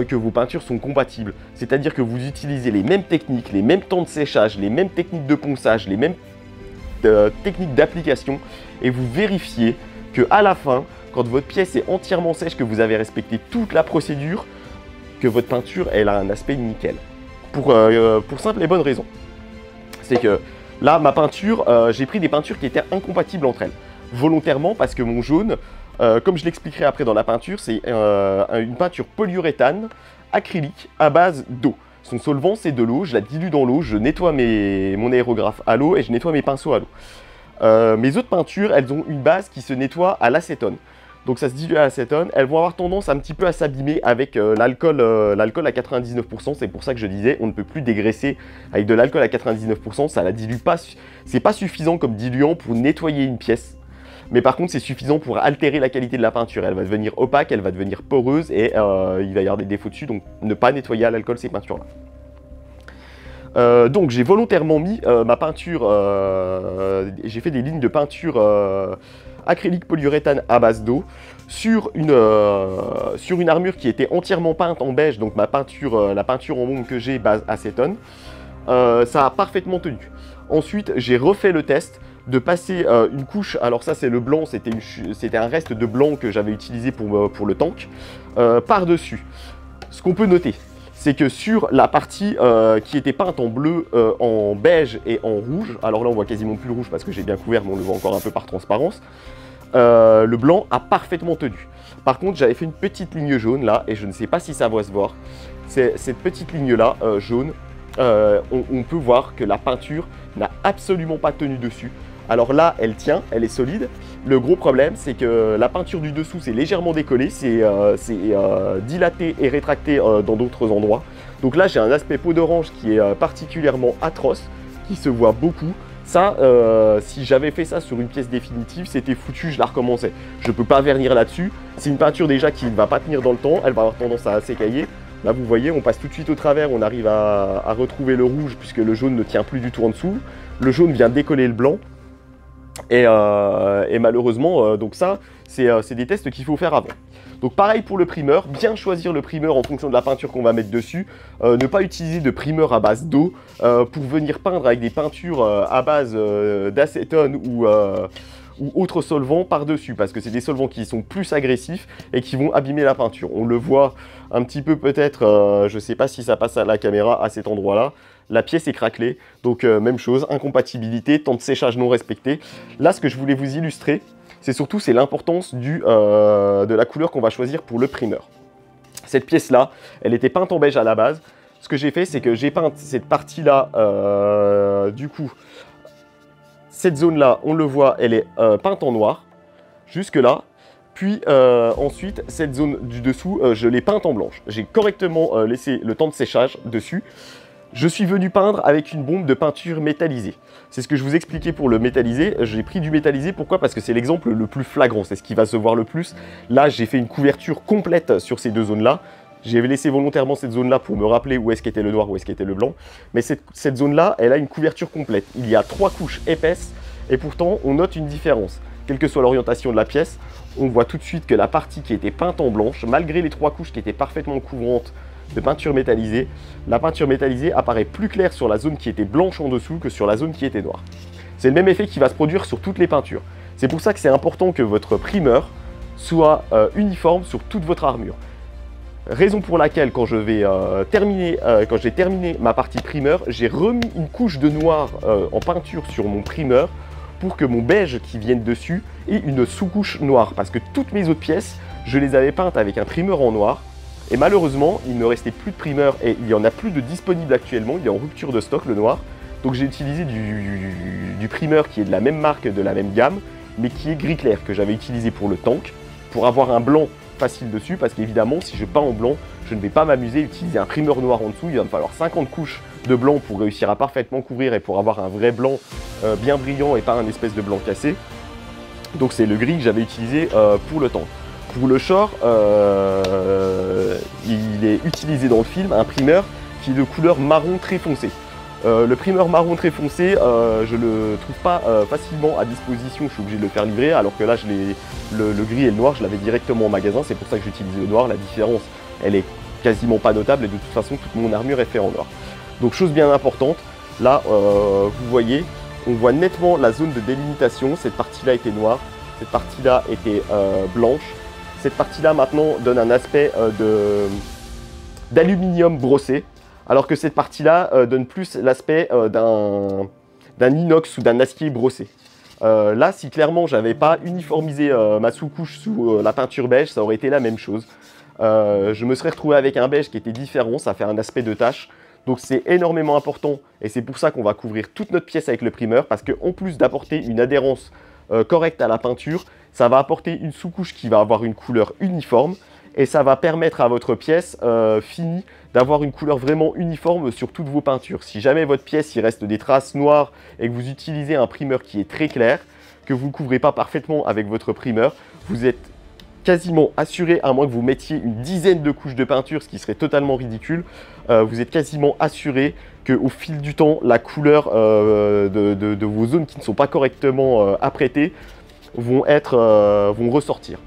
que vos peintures sont compatibles. C'est-à-dire que vous utilisez les mêmes techniques, les mêmes temps de séchage, les mêmes techniques de ponçage, les mêmes techniques d'application, et vous vérifiez que à la fin, quand votre pièce est entièrement sèche, que vous avez respecté toute la procédure, que votre peinture elle a un aspect nickel. Pour simple et bonne raison. C'est que là, ma peinture, j'ai pris des peintures qui étaient incompatibles entre elles. Volontairement, parce que mon jaune, comme je l'expliquerai après dans la peinture, c'est une peinture polyuréthane acrylique à base d'eau. Son solvant, c'est de l'eau, je la dilue dans l'eau, je nettoie mon aérographe à l'eau et je nettoie mes pinceaux à l'eau. Mes autres peintures, elles ont une base qui se nettoie à l'acétone. Donc ça se dilue à l'acétone, elles vont avoir tendance un petit peu à s'abîmer avec l'alcool à 99%. C'est pour ça que je disais, on ne peut plus dégraisser avec de l'alcool à 99%, ça la dilue pas, c'est pas suffisant comme diluant pour nettoyer une pièce. Mais par contre, c'est suffisant pour altérer la qualité de la peinture. Elle va devenir opaque, elle va devenir poreuse et il va y avoir des défauts dessus. Donc, ne pas nettoyer à l'alcool ces peintures-là. Donc, j'ai volontairement mis ma peinture. J'ai fait des lignes de peinture acrylique polyuréthane à base d'eau sur une armure qui était entièrement peinte en beige. Donc, la peinture en ombre que j'ai, base acétone. ça a parfaitement tenu. Ensuite, j'ai refait le test de passer une couche, alors ça c'est le blanc, c'était un reste de blanc que j'avais utilisé pour le tank, par-dessus. Ce qu'on peut noter, c'est que sur la partie qui était peinte en bleu, en beige et en rouge, alors là on voit quasiment plus le rouge parce que j'ai bien couvert, mais on le voit encore un peu par transparence, le blanc a parfaitement tenu. Par contre, j'avais fait une petite ligne jaune là, et je ne sais pas si ça va se voir. Cette petite ligne là, jaune, on peut voir que la peinture n'a absolument pas tenu dessus. Alors là, elle tient, elle est solide. Le gros problème, c'est que la peinture du dessous, c'est légèrement décollé, c'est dilaté et rétracté dans d'autres endroits. Donc là, j'ai un aspect peau d'orange qui est particulièrement atroce, qui se voit beaucoup. Ça, si j'avais fait ça sur une pièce définitive, c'était foutu, je la recommençais. Je ne peux pas vernir là-dessus. C'est une peinture déjà qui ne va pas tenir dans le temps, elle va avoir tendance à s'écailler. Là, vous voyez, on passe tout de suite au travers, on arrive à retrouver le rouge puisque le jaune ne tient plus du tout en dessous. Le jaune vient décoller le blanc. Et malheureusement, donc ça, c'est des tests qu'il faut faire avant. Donc pareil pour le primeur, bien choisir le primeur en fonction de la peinture qu'on va mettre dessus. Ne pas utiliser de primeur à base d'eau pour venir peindre avec des peintures à base d'acétone ou autres solvants par-dessus, parce que c'est des solvants qui sont plus agressifs et qui vont abîmer la peinture. On le voit un petit peu peut-être, je ne sais pas si ça passe à la caméra à cet endroit-là. La pièce est craquelée, donc même chose, incompatibilité, temps de séchage non respecté. Là, ce que je voulais vous illustrer, c'est l'importance de la couleur qu'on va choisir pour le primeur. Cette pièce-là, elle était peinte en beige à la base. Ce que j'ai fait, c'est que j'ai peint cette partie-là, du coup, cette zone-là, on le voit, elle est peinte en noir, jusque-là. Puis ensuite, cette zone du dessous, je l'ai peinte en blanche. J'ai correctement laissé le temps de séchage dessus. Je suis venu peindre avec une bombe de peinture métallisée. C'est ce que je vous expliquais pour le métallisé. J'ai pris du métallisé, pourquoi? Parce que c'est l'exemple le plus flagrant, c'est ce qui va se voir le plus. Là, j'ai fait une couverture complète sur ces deux zones-là. J'ai laissé volontairement cette zone-là pour me rappeler où est-ce qu'était le noir, où est-ce qu'était le blanc. Mais cette zone-là, elle a une couverture complète. Il y a 3 couches épaisses et pourtant, on note une différence. Quelle que soit l'orientation de la pièce, on voit tout de suite que la partie qui était peinte en blanche, malgré les 3 couches qui étaient parfaitement couvrantes de peinture métallisée, la peinture métallisée apparaît plus claire sur la zone qui était blanche en dessous que sur la zone qui était noire. C'est le même effet qui va se produire sur toutes les peintures. C'est pour ça que c'est important que votre primeur soit uniforme sur toute votre armure. Raison pour laquelle quand j'ai terminé ma partie primeur, j'ai remis une couche de noir en peinture sur mon primeur pour que mon beige qui vienne dessus ait une sous-couche noire. Parce que toutes mes autres pièces, je les avais peintes avec un primeur en noir. Et malheureusement, il ne restait plus de primeur et il n'y en a plus de disponible actuellement. Il est en rupture de stock, le noir. Donc j'ai utilisé du primeur qui est de la même marque, de la même gamme, mais qui est gris clair, que j'avais utilisé pour le tank, pour avoir un blanc facile dessus. Parce qu'évidemment, si je peins en blanc, je ne vais pas m'amuser à utiliser un primeur noir en dessous. Il va me falloir 50 couches de blanc pour réussir à parfaitement couvrir et pour avoir un vrai blanc bien brillant et pas un espèce de blanc cassé. Donc c'est le gris que j'avais utilisé pour le tank. Pour le short, il est utilisé dans le film un primeur qui est de couleur marron très foncé. Le primeur marron très foncé, je ne le trouve pas facilement à disposition, je suis obligé de le faire livrer, alors que là, le gris et le noir, je l'avais directement au magasin, c'est pour ça que j'utilise le noir. La différence, elle est quasiment pas notable et de toute façon, toute mon armure est faite en noir. Donc, chose bien importante, là, vous voyez, on voit nettement la zone de délimitation. Cette partie-là était noire, cette partie-là était blanche. Cette partie-là, maintenant, donne un aspect d'aluminium brossé, alors que cette partie-là donne plus l'aspect d'un inox ou d'un acier brossé. Là, si clairement, j'avais pas uniformisé ma sous-couche sous la peinture beige, ça aurait été la même chose. Je me serais retrouvé avec un beige qui était différent, ça fait un aspect de tache. Donc c'est énormément important et c'est pour ça qu'on va couvrir toute notre pièce avec le primeur, parce qu'en plus d'apporter une adhérence correcte à la peinture, ça va apporter une sous-couche qui va avoir une couleur uniforme et ça va permettre à votre pièce finie d'avoir une couleur vraiment uniforme sur toutes vos peintures. Si jamais votre pièce, il reste des traces noires et que vous utilisez un primeur qui est très clair, que vous ne couvrez pas parfaitement avec votre primeur, vous êtes quasiment assuré, à moins que vous mettiez une dizaine de couches de peinture, ce qui serait totalement ridicule, vous êtes quasiment assuré qu'au fil du temps, la couleur de vos zones qui ne sont pas correctement apprêtées vont ressortir.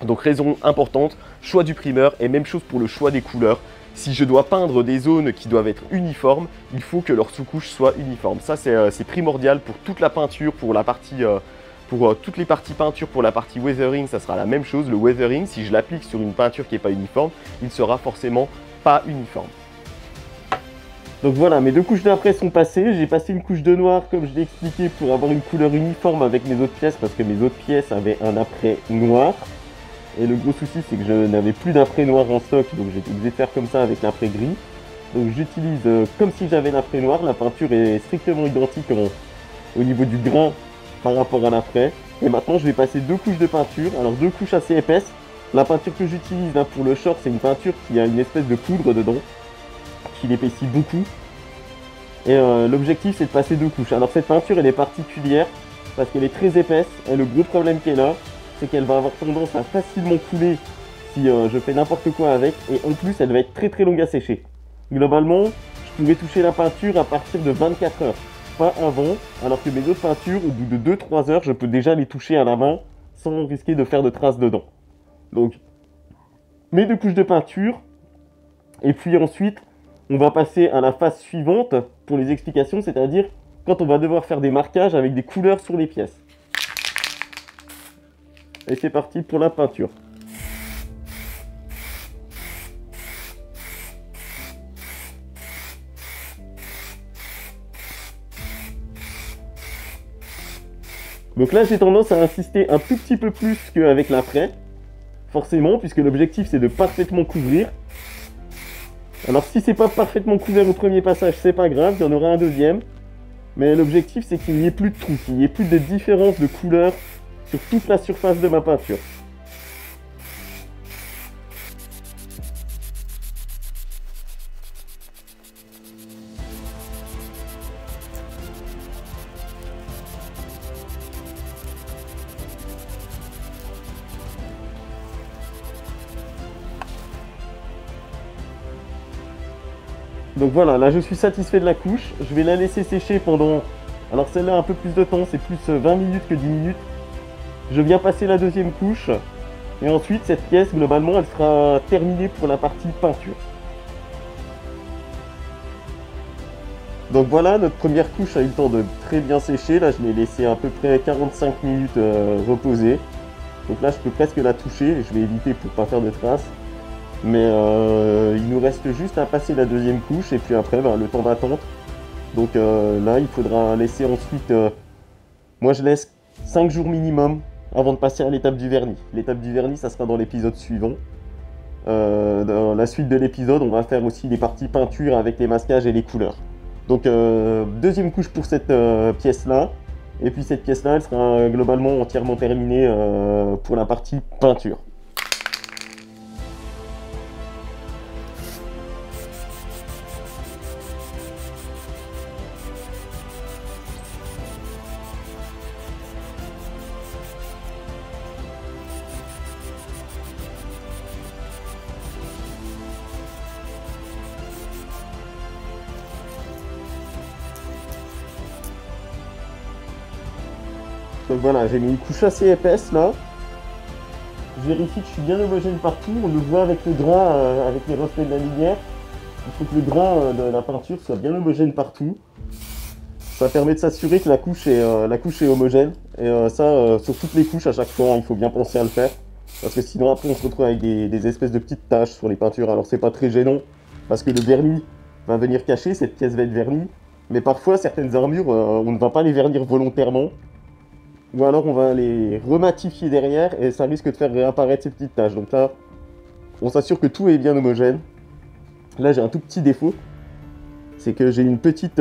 Donc raison importante, choix du primeur et même chose pour le choix des couleurs. Si je dois peindre des zones qui doivent être uniformes, il faut que leur sous-couche soit uniforme. Ça, c'est primordial pour toute la peinture, pour la partie, toutes les parties peinture, pour la partie weathering, ça sera la même chose. Le weathering, si je l'applique sur une peinture qui n'est pas uniforme, il sera forcément pas uniforme. Donc voilà, mes deux couches d'après sont passées. J'ai passé une couche de noir, comme je l'ai expliqué, pour avoir une couleur uniforme avec mes autres pièces, parce que mes autres pièces avaient un après noir. Et le gros souci, c'est que je n'avais plus d'après noir en stock, donc j'ai été obligé de faire comme ça avec l'après gris. Donc j'utilise comme si j'avais l'après noir. La peinture est strictement identique au niveau du grain par rapport à l'après. Et maintenant, je vais passer deux couches de peinture. Alors deux couches assez épaisses. La peinture que j'utilise là pour le short, c'est une peinture qui a une espèce de poudre dedans, qui l'épaissit beaucoup. Et l'objectif, c'est de passer deux couches. Alors cette peinture, elle est particulière parce qu'elle est très épaisse. Et le gros problème qu'elle a, c'est qu'elle va avoir tendance à facilement couler si je fais n'importe quoi avec. Et en plus, elle va être très longue à sécher. Globalement, je pourrais toucher la peinture à partir de 24 heures. Pas avant, alors que mes autres peintures, au bout de 2-3 heures, je peux déjà les toucher à la main sans risquer de faire de traces dedans. Donc, mes deux couches de peinture. Et puis ensuite, on va passer à la phase suivante pour les explications, c'est-à-dire quand on va devoir faire des marquages avec des couleurs sur les pièces. Et c'est parti pour la peinture. Donc là, j'ai tendance à insister un tout petit peu plus qu'avec l'après, forcément, puisque l'objectif c'est de parfaitement couvrir. Alors si c'est pas parfaitement couvert au premier passage, c'est pas grave, il y en aura un deuxième. Mais l'objectif c'est qu'il n'y ait plus de trous, qu'il n'y ait plus de différence de couleur sur toute la surface de ma peinture. Donc voilà, là je suis satisfait de la couche. Je vais la laisser sécher pendant... Alors celle-là un peu plus de temps, c'est plus 20 minutes que 10 minutes. Je viens passer la deuxième couche. Et ensuite, cette pièce, globalement, elle sera terminée pour la partie peinture. Donc voilà, notre première couche a eu le temps de très bien sécher. Là, je l'ai laissé à peu près 45 minutes reposer. Donc là, je peux presque la toucher. Je vais éviter pour pas faire de traces. Mais il nous reste juste à passer la deuxième couche et puis après le temps d'attente. Donc là il faudra laisser ensuite, moi je laisse 5 jours minimum avant de passer à l'étape du vernis. L'étape du vernis ça sera dans l'épisode suivant. Dans la suite de l'épisode on va faire aussi les parties peinture avec les masquages et les couleurs. Donc deuxième couche pour cette pièce là. Et puis cette pièce là elle sera globalement entièrement terminée pour la partie peinture. Donc voilà, j'ai mis une couche assez épaisse là. Je vérifie que je suis bien homogène partout. On le voit avec le grain, avec les reflets de la lumière. Il faut que le grain de la peinture soit bien homogène partout. Ça permet de s'assurer que la couche est homogène. Et ça, sur toutes les couches à chaque fois, il faut bien penser à le faire. Parce que sinon après on se retrouve avec des espèces de petites taches sur les peintures. Alors c'est pas très gênant, parce que le vernis va venir cacher, cette pièce va être vernie. Mais parfois certaines armures, on ne va pas les vernir volontairement. Ou alors on va les rematifier derrière et ça risque de faire réapparaître ces petites taches. Donc là, on s'assure que tout est bien homogène. Là j'ai un tout petit défaut. C'est que j'ai une petite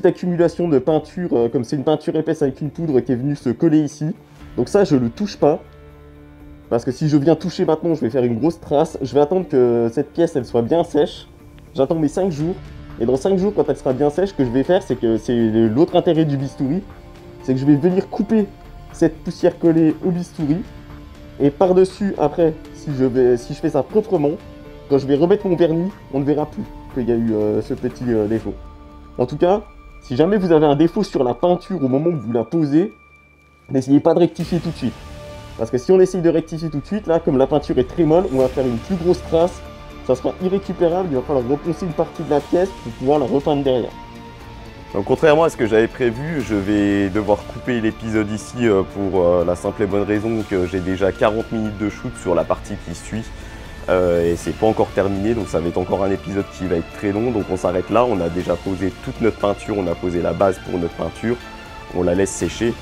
accumulation de peinture, comme c'est une peinture épaisse avec une poudre qui est venue se coller ici. Donc ça je le touche pas. Parce que si je viens toucher maintenant, je vais faire une grosse trace. Je vais attendre que cette pièce elle soit bien sèche. J'attends mes 5 jours. Et dans 5 jours, quand elle sera bien sèche, ce que je vais faire, c'est que c'est l'autre intérêt du bistouri. C'est que je vais venir couper cette poussière collée au bistouri. Et par-dessus, après, si je fais ça proprement, quand je vais remettre mon vernis, on ne verra plus qu'il y a eu ce petit défaut. En tout cas, si jamais vous avez un défaut sur la peinture au moment où vous la posez, n'essayez pas de rectifier tout de suite. Parce que si on essaye de rectifier tout de suite, là, comme la peinture est très molle, on va faire une plus grosse trace ça sera irrécupérable, il va falloir reponcer une partie de la pièce pour pouvoir la repeindre derrière. Donc contrairement à ce que j'avais prévu, je vais devoir couper l'épisode ici pour la simple et bonne raison que j'ai déjà 40 minutes de shoot sur la partie qui suit. Et c'est pas encore terminé, donc ça va être encore un épisode qui va être très long. Donc on s'arrête là, on a déjà posé toute notre peinture, on a posé la base pour notre peinture, on la laisse sécher.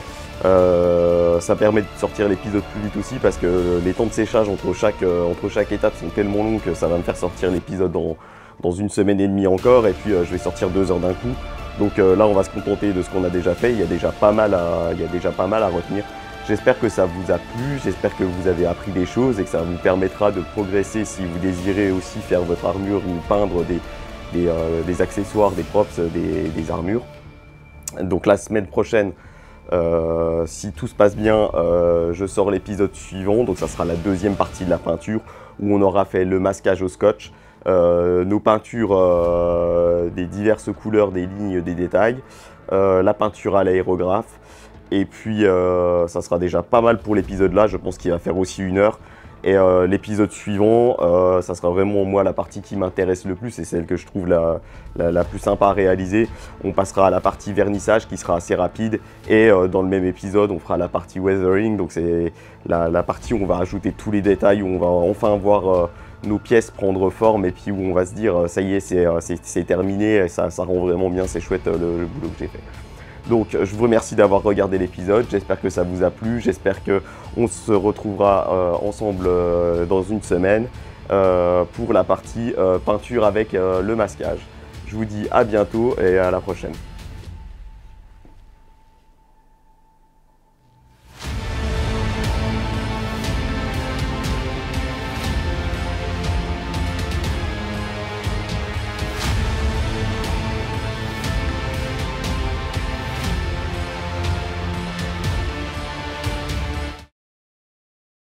Ça permet de sortir l'épisode plus vite aussi parce que les temps de séchage entre chaque étape sont tellement longs que ça va me faire sortir l'épisode dans une semaine et demie encore, et puis je vais sortir 2 heures d'un coup. Donc là on va se contenter de ce qu'on a déjà fait, il y a déjà pas mal à retenir. J'espère que ça vous a plu, j'espère que vous avez appris des choses et que ça vous permettra de progresser si vous désirez aussi faire votre armure ou peindre des accessoires, des props, des armures. Donc la semaine prochaine, si tout se passe bien, je sors l'épisode suivant, donc ça sera la deuxième partie de la peinture où on aura fait le masquage au scotch, nos peintures des diverses couleurs, des lignes, des détails, la peinture à l'aérographe. Et puis ça sera déjà pas mal pour l'épisode là, je pense qu'il va faire aussi 1 heure. Et l'épisode suivant, ça sera vraiment moi la partie qui m'intéresse le plus et celle que je trouve la plus sympa à réaliser. On passera à la partie vernissage qui sera assez rapide et dans le même épisode on fera la partie weathering. Donc c'est la partie où on va ajouter tous les détails, où on va enfin voir nos pièces prendre forme et puis où on va se dire ça y est c'est terminé, ça rend vraiment bien, c'est chouette le boulot que j'ai fait. Donc je vous remercie d'avoir regardé l'épisode, j'espère que ça vous a plu, j'espère qu'on se retrouvera ensemble dans une semaine pour la partie peinture avec le masquage. Je vous dis à bientôt et à la prochaine.